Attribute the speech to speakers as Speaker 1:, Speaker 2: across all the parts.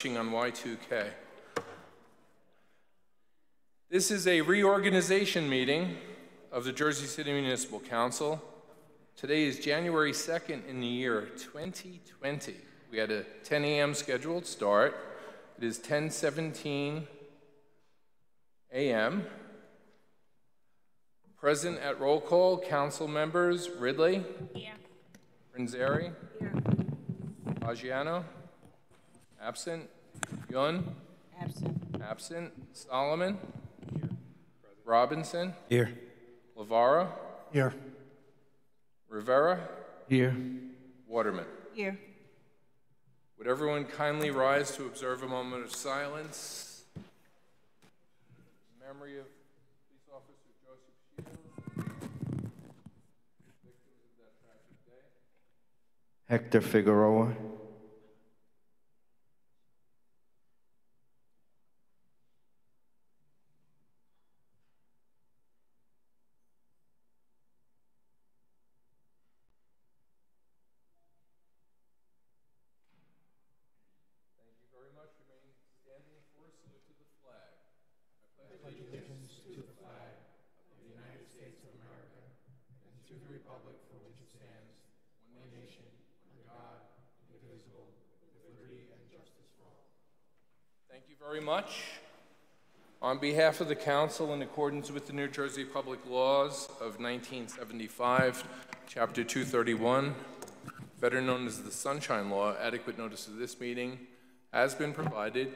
Speaker 1: On Y2K. This is a reorganization meeting of the Jersey City Municipal Council. Today is January 2nd in the year 2020. We had a 10 a.m. scheduled start. It is 10:17 a.m. Present at roll call, council members Ridley.
Speaker 2: Here.
Speaker 1: Prinzeri.
Speaker 2: Here.
Speaker 1: Baggiano. Absent. Yun.
Speaker 2: Absent.
Speaker 1: Absent. Solomon. Here. Robinson.
Speaker 3: Here.
Speaker 1: Lavara.
Speaker 3: Here.
Speaker 1: Rivera.
Speaker 3: Here.
Speaker 1: Waterman.
Speaker 2: Here.
Speaker 1: Would everyone kindly rise to observe a moment of silence in memory of Police Officer Joseph Shields, victims of that tragic day.
Speaker 3: Hector Figueroa.
Speaker 1: Thank you very much. On behalf of the council, in accordance with the New Jersey Public Laws of 1975, Chapter 231, better known as the Sunshine Law, adequate notice of this meeting has been provided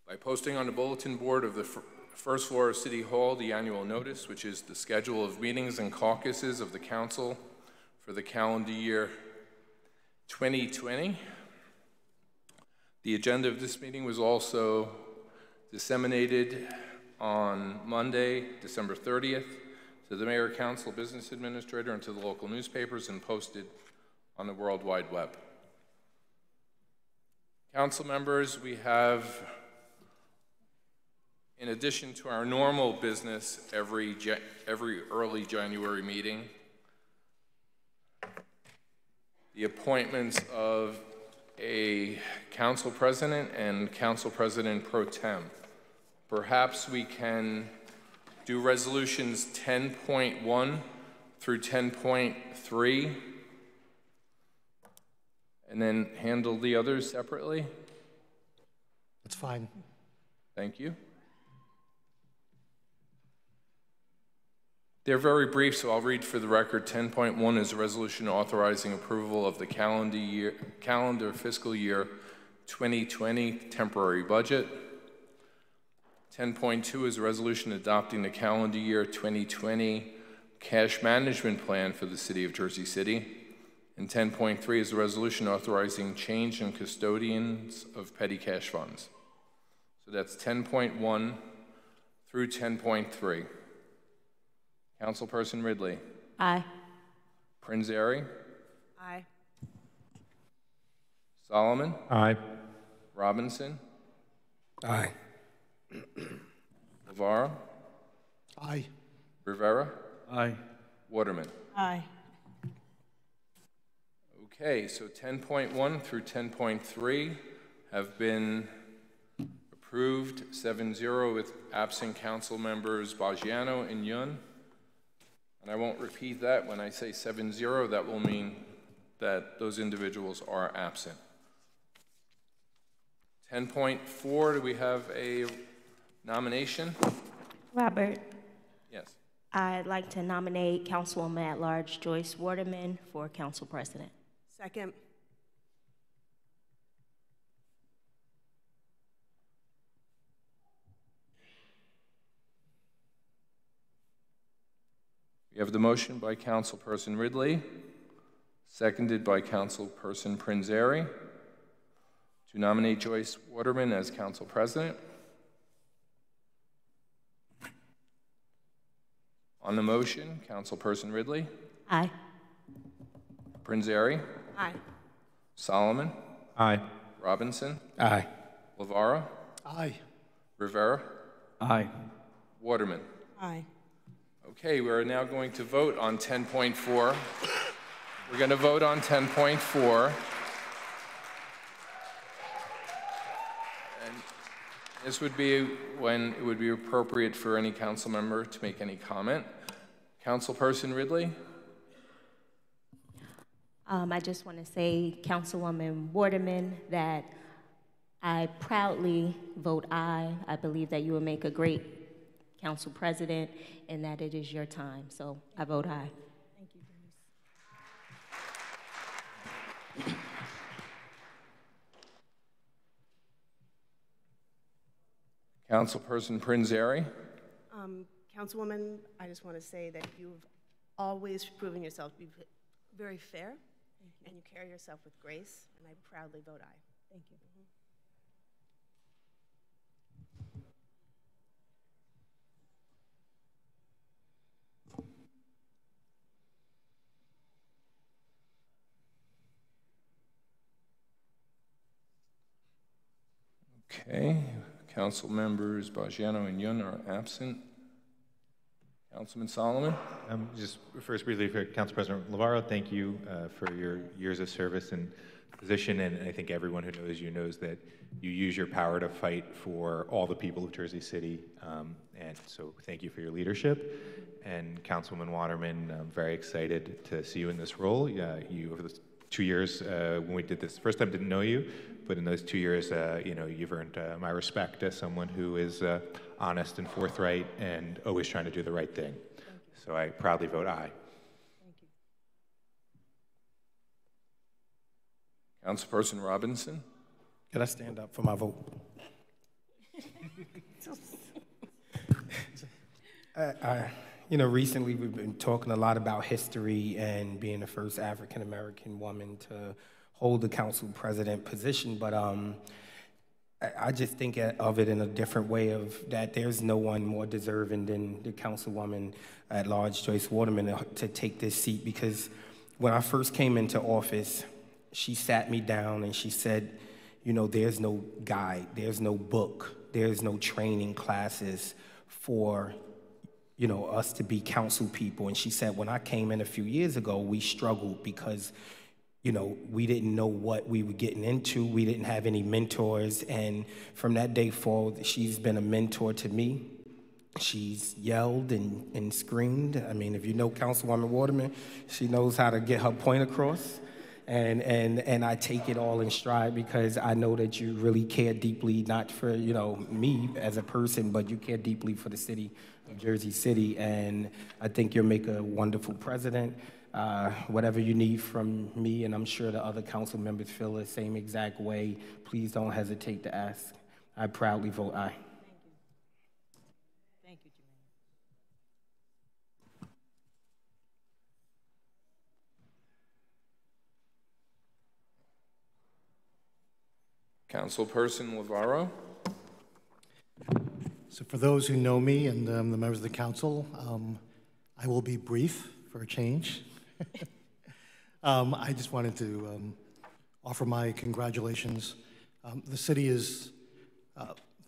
Speaker 1: by posting on the bulletin board of the first floor of City Hall the annual notice, which is the schedule of meetings and caucuses of the council for the calendar year 2020. The agenda of this meeting was also disseminated on Monday, December 30th, to the Mayor, Council, Business Administrator, and to the local newspapers, and posted on the World Wide Web. Council members, we have, in addition to our normal business every early January meeting, the appointments of a council president and council president pro tem. Perhaps we can do resolutions 10.1 through 10.3 and then handle the others separately.
Speaker 3: That's fine.
Speaker 1: Thank you. They're very brief, so I'll read for the record. 10.1 is a resolution authorizing approval of the calendar fiscal year 2020 temporary budget. 10.2 is a resolution adopting the calendar year 2020 cash management plan for the City of Jersey City. And 10.3 is a resolution authorizing change in custodians of petty cash funds. So that's 10.1 through 10.3. Councilperson Ridley.
Speaker 2: Aye.
Speaker 1: Prinzeri.
Speaker 2: Aye.
Speaker 1: Solomon.
Speaker 3: Aye.
Speaker 1: Robinson.
Speaker 3: Aye.
Speaker 1: Lavara.
Speaker 3: Aye.
Speaker 1: Rivera.
Speaker 3: Aye.
Speaker 1: Waterman.
Speaker 2: Aye.
Speaker 1: Okay, so 10.1 through 10.3 have been approved 7-0 with absent council members Baggiano and Yun. And I won't repeat that. When I say 7-0, that will mean that those individuals are absent. 10.4, do we have a nomination?
Speaker 2: Robert,
Speaker 1: Yes.
Speaker 2: I'd like to nominate Councilwoman at Large Joyce Waterman for Council President.
Speaker 4: Second.
Speaker 1: We have the motion by Councilperson Ridley, seconded by Councilperson Prinzeri, to nominate Joyce Waterman as Council President. On the motion, Councilperson Ridley.
Speaker 2: Aye.
Speaker 1: Prinzeri.
Speaker 4: Aye.
Speaker 1: Solomon.
Speaker 3: Aye.
Speaker 1: Robinson.
Speaker 3: Aye.
Speaker 1: Lavara.
Speaker 3: Aye.
Speaker 1: Rivera.
Speaker 3: Aye.
Speaker 1: Waterman.
Speaker 4: Aye.
Speaker 1: Okay, we're now going to vote on 10.4. We're going to vote on 10.4. And this would be when it would be appropriate for any council member to make any comment. Councilperson Ridley?
Speaker 2: I just want to say, Councilwoman Waterman, that I proudly vote aye. I believe that you will make a great council president and that it is your time. So I vote aye. Thank you, Denise.
Speaker 1: Councilperson Prinzary?
Speaker 4: Councilwoman, I just want to say that you've always proven yourself to be very fair, and you carry yourself with grace, and I proudly vote aye.
Speaker 2: Thank you.
Speaker 1: Okay, council members Bajano and Yun are absent. Councilman Solomon?
Speaker 5: Just first briefly for Council President Lavarro, thank you for your years of service and position, and I think everyone who knows you knows that you use your power to fight for all the people of Jersey City, and so thank you for your leadership. And Councilwoman Waterman, I'm very excited to see you in this role. You, over the 2 years when we did this, first time didn't know you, but in those 2 years, you've earned my respect as someone who is honest and forthright and always trying to do the right thing. So I proudly vote aye.
Speaker 2: Thank you.
Speaker 1: Councilperson Robinson?
Speaker 3: Could I stand up for my vote? Recently we've been talking a lot about history and being the first African-American woman to hold the council president position, but I just think of it in a different way of that there's no one more deserving than the councilwoman at large, Joyce Waterman, to take this seat, because when I first came into office, she sat me down and she said, there's no guide, there's no book, there's no training classes for us to be council people. And she said, when I came in a few years ago, we struggled because we didn't know what we were getting into. We didn't have any mentors. And from that day forward, she's been a mentor to me. She's yelled and screamed. I mean, if you know Councilwoman Waterman, she knows how to get her point across. And I take it all in stride because I know that you really care deeply, not for, me as a person, but you care deeply for the city of Jersey City. And I think you'll make a wonderful president. Whatever you need from me, and I'm sure the other council members feel the same exact way, please don't hesitate to ask. I proudly vote aye.
Speaker 2: Thank you. Thank you, Jermaine.
Speaker 1: Councilperson Lavarro?
Speaker 6: So for those who know me and the members of the council, I will be brief for a change. I just wanted to offer my congratulations. The city is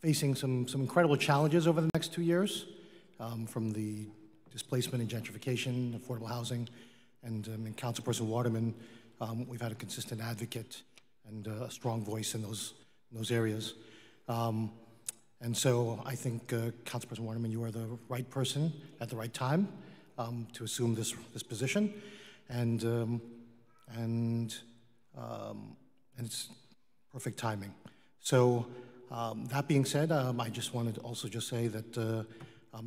Speaker 6: facing some incredible challenges over the next 2 years, from the displacement and gentrification, affordable housing, and Councilperson Waterman, we've had a consistent advocate and a strong voice in those areas. And so I think, Councilperson Waterman, you are the right person at the right time to assume this position, and it's perfect timing. So that being said, I just wanted to also just say that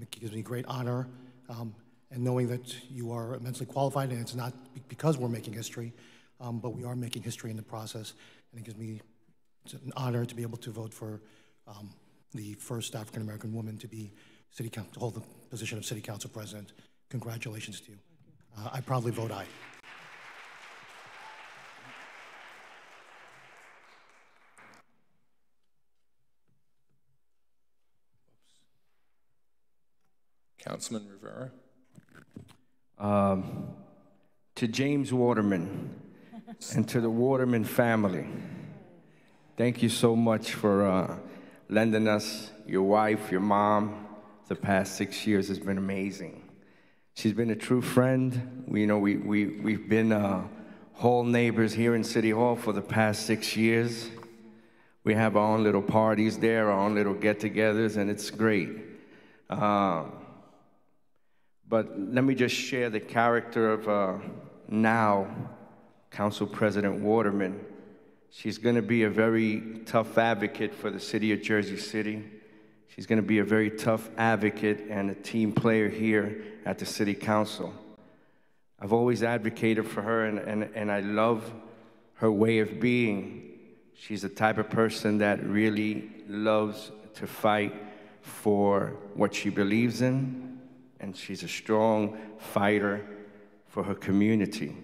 Speaker 6: it gives me great honor, and knowing that you are immensely qualified, and it's not because we're making history, but we are making history in the process, and it gives me an honor to be able to vote for the first African-American woman to be to hold the position of City Council President. Congratulations to you. I proudly vote aye.
Speaker 1: Councilman Rivera?
Speaker 7: To James Waterman and to the Waterman family, thank you so much for lending us your wife, your mom. The past 6 years has been amazing. She's been a true friend. We've been hall neighbors here in City Hall for the past 6 years. We have our own little parties there, our own little get-togethers, and it's great. But let me just share the character of now Council President Waterman. She's going to be a very tough advocate for the city of Jersey City. She's going to be a very tough advocate and a team player here at the City Council. I've always advocated for her, and I love her way of being. She's the type of person that really loves to fight for what she believes in, and she's a strong fighter for her community.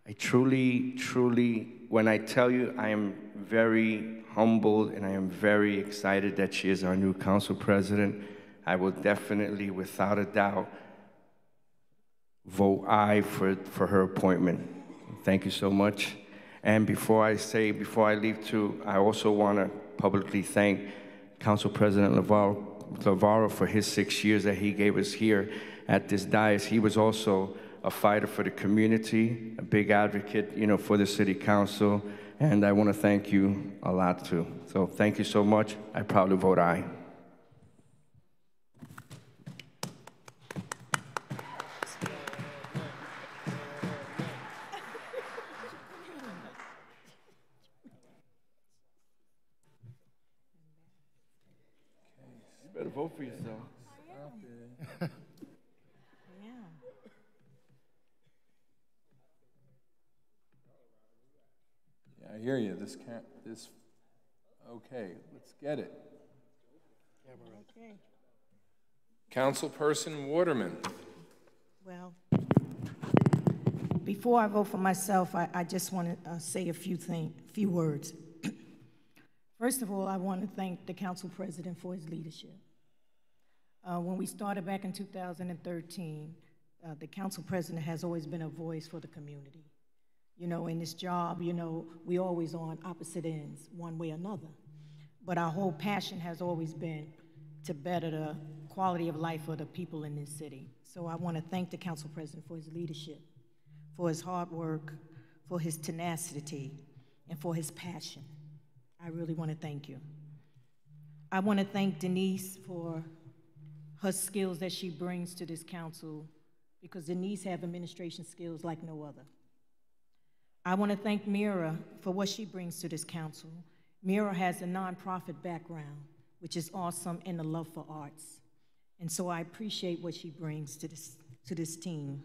Speaker 7: I truly, when I tell you, I am very humbled and I am very excited that she is our new council president. I will definitely, without a doubt, vote aye for her appointment. Thank you so much. And before I leave too, I also want to publicly thank Council President Lavaro for his 6 years that he gave us here at this dais. He was also a fighter for the community, a big advocate, for the City Council, and I want to thank you a lot too. So thank you so much. I proudly vote aye. You better vote for yourself.
Speaker 1: I hear you. Okay, let's get it.
Speaker 8: Okay.
Speaker 1: Councilperson Waterman.
Speaker 8: Well, before I vote for myself, I just want to say a few words. First of all, I want to thank the council president for his leadership. When we started back in 2013, the council president has always been a voice for the community. In this job, we always on opposite ends, one way or another. But our whole passion has always been to better the quality of life of the people in this city. So I want to thank the council president for his leadership, for his hard work, for his tenacity, and for his passion. I really want to thank you. I want to thank Denise for her skills that she brings to this council, because Denise has administration skills like no other. I want to thank Mira for what she brings to this council. Mira has a nonprofit background, which is awesome, and a love for arts. And so I appreciate what she brings to this team.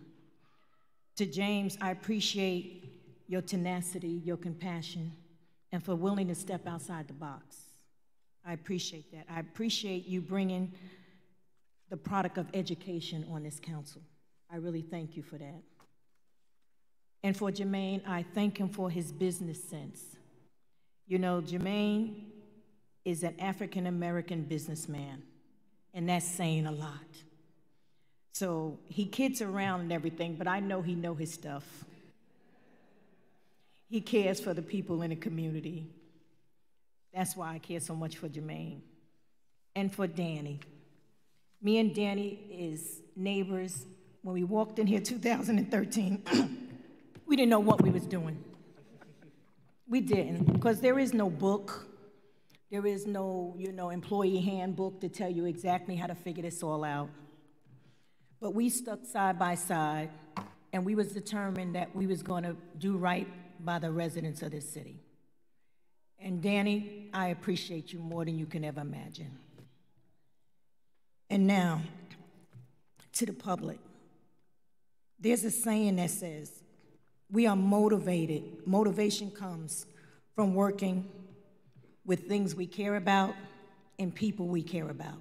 Speaker 8: To James, I appreciate your tenacity, your compassion, and for willing to step outside the box. I appreciate that. I appreciate you bringing the product of education on this council. I really thank you for that. And for Jermaine, I thank him for his business sense. Jermaine is an African-American businessman, and that's saying a lot. So he kids around and everything, but I know he knows his stuff. He cares for the people in the community. That's why I care so much for Jermaine. And for Danny. Me and Danny is neighbors. When we walked in here 2013, we didn't know what we was doing. We didn't, because there is no book. There is no, employee handbook to tell you exactly how to figure this all out. But we stuck side by side, and we was determined that we was going to do right by the residents of this city. And Danny, I appreciate you more than you can ever imagine. And now, to the public. There's a saying that says, we are motivated. Motivation comes from working with things we care about and people we care about.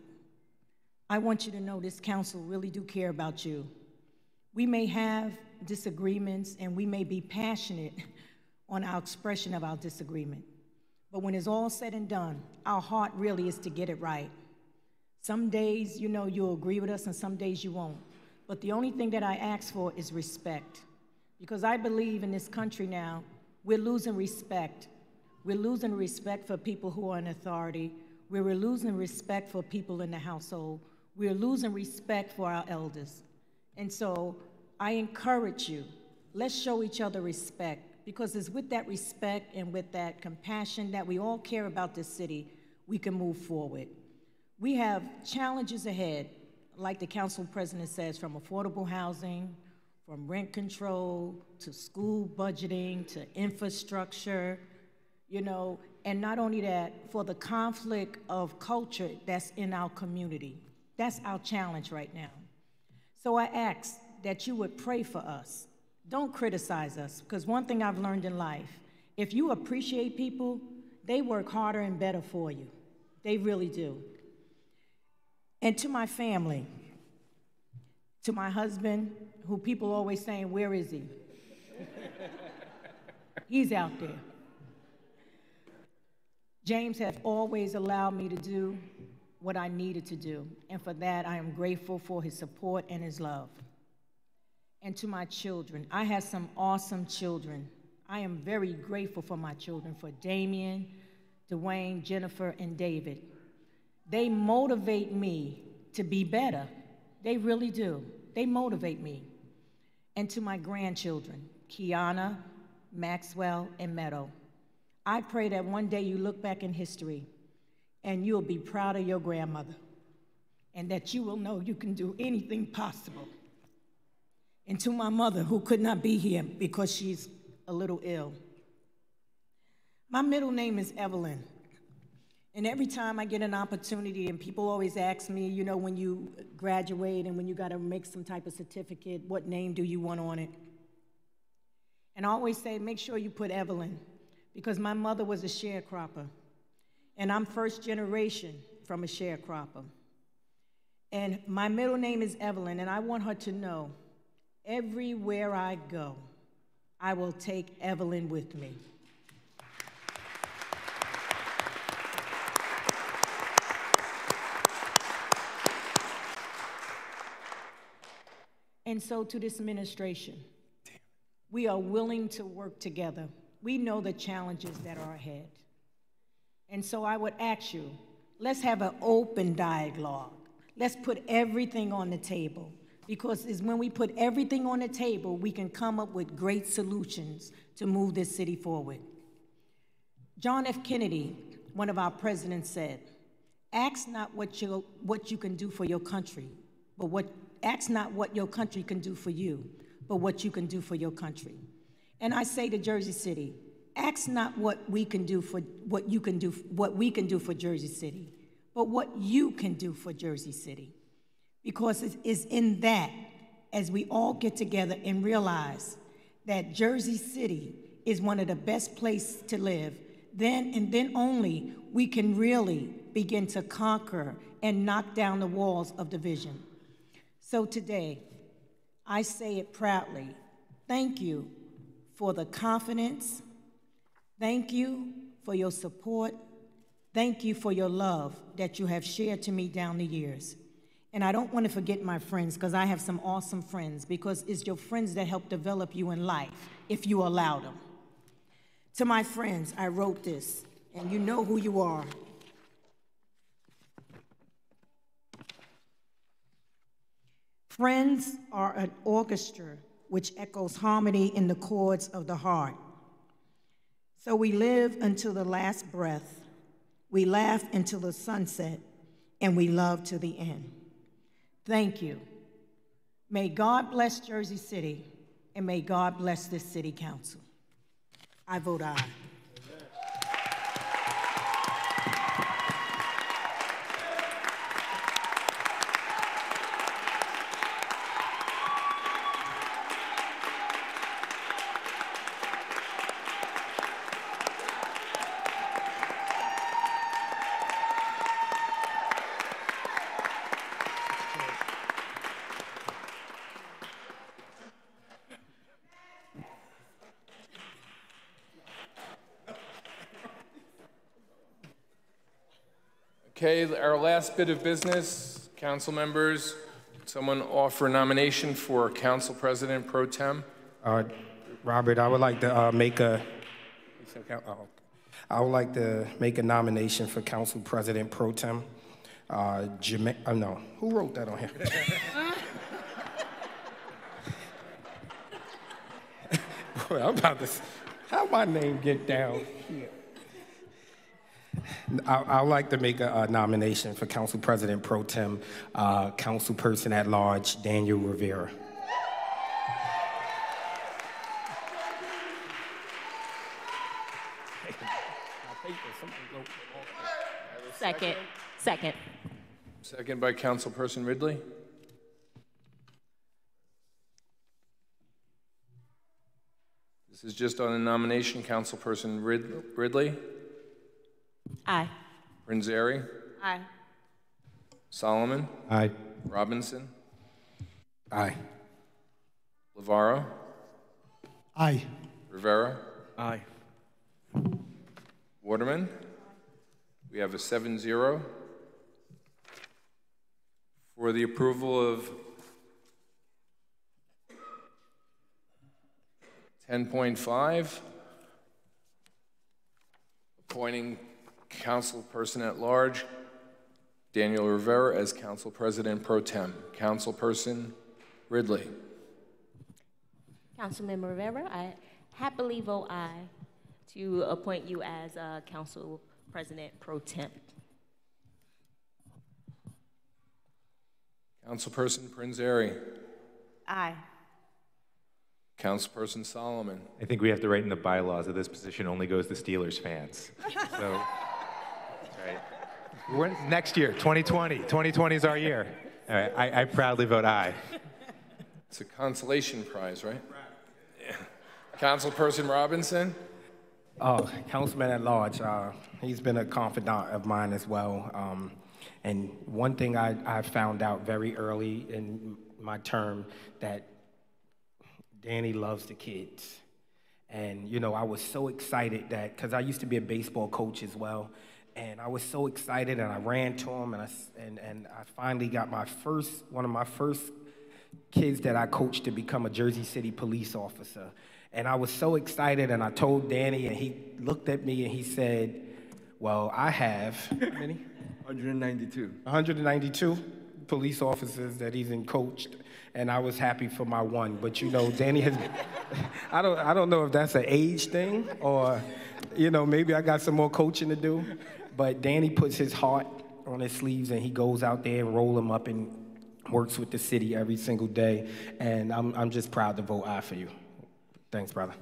Speaker 8: I want you to know this council really do care about you. We may have disagreements and we may be passionate on our expression of our disagreement. But when it's all said and done, our heart really is to get it right. Some days, you'll agree with us and some days you won't. But the only thing that I ask for is respect. Because I believe in this country now, we're losing respect. We're losing respect for people who are in authority. We're losing respect for people in the household. We're losing respect for our elders. And so I encourage you, let's show each other respect. because it's with that respect and with that compassion that we all care about this city, we can move forward. We have challenges ahead, like the council president says, from affordable housing, from rent control, to school budgeting, to infrastructure, you know, and not only that, for the conflict of culture that's in our community. That's our challenge right now. So I ask that you would pray for us. Don't criticize us, because one thing I've learned in life, if you appreciate people, they work harder and better for you. They really do. And to my family, to my husband, who people always saying, where is he? He's out there. James has always allowed me to do what I needed to do, and for that I am grateful for his support and his love. And to my children, I have some awesome children. I am very grateful for my children, for Damien, Dwayne, Jennifer, and David. They motivate me to be better. They really do. They motivate me. And to my grandchildren, Kiana, Maxwell, and Meadow, I pray that one day you look back in history and you'll be proud of your grandmother, and that you will know you can do anything possible. And to my mother, who could not be here because she's a little ill, my middle name is Evelyn. And every time I get an opportunity, and people always ask me, you know, when you graduate and when you got to make some type of certificate, what name do you want on it? And I always say, make sure you put Evelyn, because my mother was a sharecropper, and I'm first generation from a sharecropper. And my middle name is Evelyn, and I want her to know, everywhere I go, I will take Evelyn with me. And so to this administration, we are willing to work together. We know the challenges that are ahead. And so I would ask you, let's have an open dialogue. Let's put everything on the table, because it's when we put everything on the table, we can come up with great solutions to move this city forward. John F. Kennedy, one of our presidents, said, ask not what you can do for your country, but ask not what your country can do for you, but what you can do for your country. And I say to Jersey City, ask not what we can do for what we can do for Jersey City, but what you can do for Jersey City. Because it is in that, as we all get together and realize that Jersey City is one of the best places to live, then and then only we can really begin to conquer and knock down the walls of division. So today, I say it proudly, thank you for the confidence, thank you for your support, thank you for your love that you have shared to me down the years. And I don't want to forget my friends, because I have some awesome friends, because it's your friends that help develop you in life, if you allow them. To my friends, I wrote this, and you know who you are. Friends are an orchestra which echoes harmony in the chords of the heart. So we live until the last breath, we laugh until the sunset, and we love to the end. Thank you. May God bless Jersey City, and may God bless this city council. I vote aye.
Speaker 1: Okay, our last bit of business, council members, someone offer nomination for council president pro tem?
Speaker 3: Robert, I would like to make a nomination for council president pro tem. No, who wrote that on here? Well, I'm about to. How my name get down here? I'd like to make a nomination for Council President Pro Tem, Councilperson at Large, Daniel Rivera.
Speaker 2: Second. Second.
Speaker 1: Second by Councilperson Ridley. This is just on a nomination. Councilperson Ridley.
Speaker 2: Aye.
Speaker 1: Renzeri.
Speaker 4: Aye.
Speaker 1: Solomon.
Speaker 6: Aye.
Speaker 1: Robinson.
Speaker 3: Aye.
Speaker 1: Lavaro.
Speaker 6: Aye.
Speaker 1: Rivera.
Speaker 7: Aye.
Speaker 1: Waterman. We have a 7-0 for the approval of 10.5, appointing Councilperson at Large Daniel Rivera as Council President Pro Tem. Councilperson Ridley.
Speaker 2: Councilmember Rivera, I happily vote aye to appoint you as Council President Pro Tem.
Speaker 1: Councilperson Prinzeri.
Speaker 4: Aye.
Speaker 1: Councilperson Solomon.
Speaker 5: I think we have to write in the bylaws that this position only goes to Steelers fans. So, that's right. Next year, 2020. 2020 is our year. All right, I proudly vote aye.
Speaker 1: It's a consolation prize, right? Yeah. Councilperson Robinson.
Speaker 3: Oh, Councilman at Large, he's been a confidant of mine as well. And one thing I found out very early in my term, that Danny loves the kids. And, you know, I was so excited that, because I used to be a baseball coach as well, and I was so excited, and I ran to him, and I finally got one of my first kids that I coached to become a Jersey City police officer. And I was so excited, and I told Danny, and he looked at me, and he said, well, I have, how many?
Speaker 7: 192.
Speaker 3: 192 police officers that he's coached, and I was happy for my one. But, you know, Danny has, I don't know if that's an age thing, or, you know, maybe I got some more coaching to do. But Danny puts his heart on his sleeves, and he goes out there and roll them up and works with the city every single day. And I'm just proud to vote aye for you. Thanks, brother.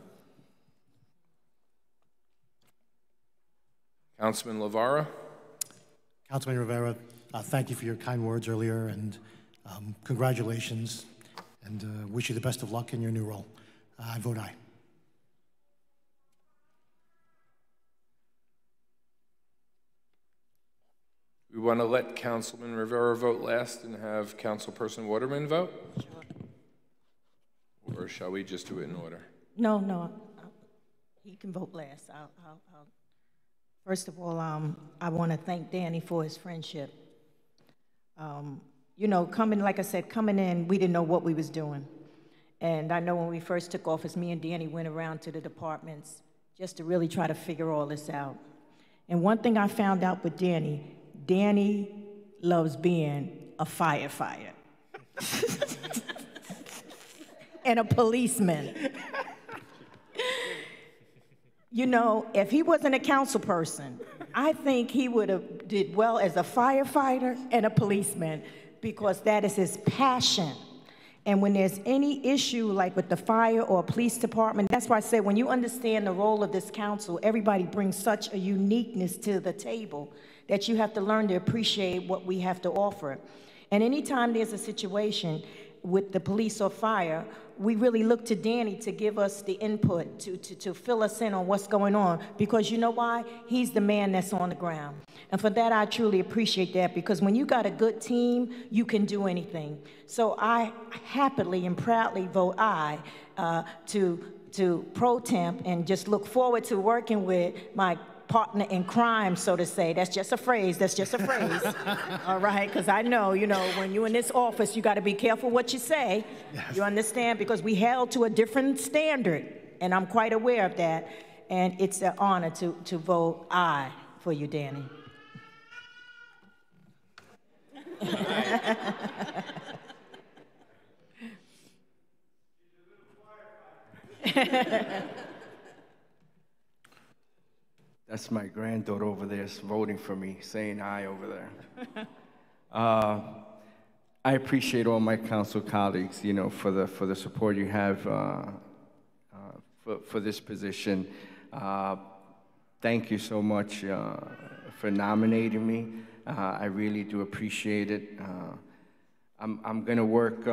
Speaker 1: Councilman Lavara.
Speaker 6: Councilman Rivera, thank you for your kind words earlier, and congratulations, and wish you the best of luck in your new role. I vote aye.
Speaker 1: We want to let Councilman Rivera vote last and have Councilperson Waterman vote? Sure. Or shall we just do it in order?
Speaker 8: No, he can vote last. First of all, I want to thank Danny for his friendship. You know, like I said, coming in, we didn't know what we was doing. And I know when we first took office, me and Danny went around to the departments just to really try to figure all this out. And one thing I found out with Danny loves being a firefighter and a policeman. You know, if he wasn't a council person, I think he would have did well as a firefighter and a policeman, because that is his passion. And when there's any issue like with the fire or police department, that's why I said when you understand the role of this council, everybody brings such a uniqueness to the table that you have to learn to appreciate what we have to offer. And anytime there's a situation with the police or fire, we really look to Danny to give us the input, to fill us in on what's going on, because you know why? He's the man that's on the ground. And for that, I truly appreciate that, because when you got a good team, you can do anything. So I happily and proudly vote aye to Pro Temp, and just look forward to working with my partner in crime, so to say. That's just a phrase. All right, because I know, you know, when you're in this office, you got to be careful what you say. Yes. You understand? Because we held to a different standard, and I'm quite aware of that. And it's an honor to vote aye for you, Danny.
Speaker 7: That's my granddaughter over there voting for me, saying aye over there. I appreciate all my council colleagues, for the support you have for this position. Thank you so much for nominating me. I really do appreciate it. I'm going to work.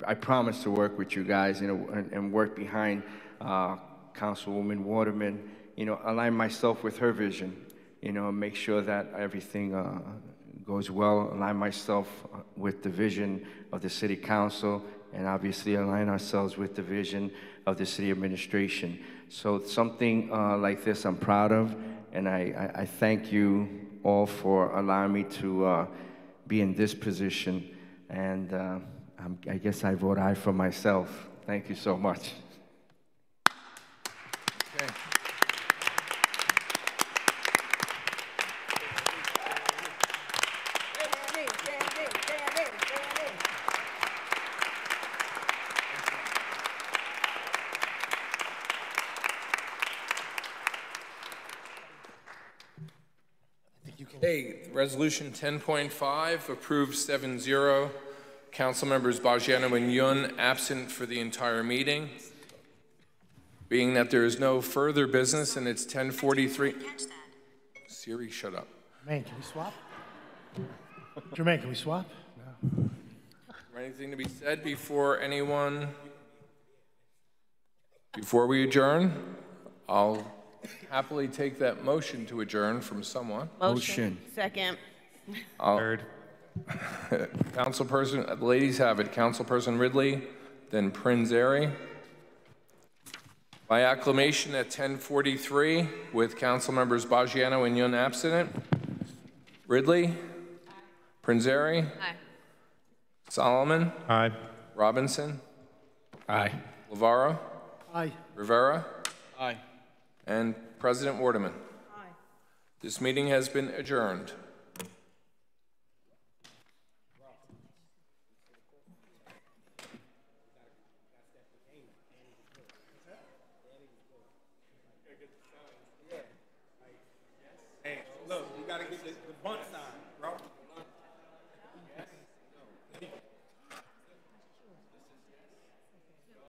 Speaker 7: I promise to work with you guys, and work behind Councilwoman Waterman. Align myself with her vision. Make sure that everything goes well. Align myself with the vision of the City Council, and obviously align ourselves with the vision of the City Administration. So something like this I'm proud of, and I thank you all for allowing me to be in this position, and I guess I vote aye for myself. Thank you so much.
Speaker 1: Okay. Okay, Resolution 10.5 approved 7-0. Council members Bajano and Yun absent for the entire meeting. Being that there is no further business and it's 10:43. Siri, shut up.
Speaker 6: Jermaine, can we swap? Jermaine, can we swap? No.
Speaker 1: Anything to be said before we adjourn? I'll happily take that motion to adjourn from someone.
Speaker 7: Motion.
Speaker 4: Second.
Speaker 5: Third.
Speaker 1: Councilperson, the ladies have it. Councilperson Ridley, then Prince Airy. By acclamation at 10:43, with council members Bajano and Yun absent. Ridley. Prince Airy.
Speaker 4: Aye.
Speaker 1: Solomon.
Speaker 5: Aye.
Speaker 1: Robinson.
Speaker 3: Aye.
Speaker 1: Lavaro.
Speaker 6: Aye.
Speaker 1: Rivera.
Speaker 3: Aye.
Speaker 1: And President Waterman.
Speaker 4: Aye.
Speaker 1: This meeting has been adjourned.
Speaker 3: Hey, look, you gotta get the bunt sign.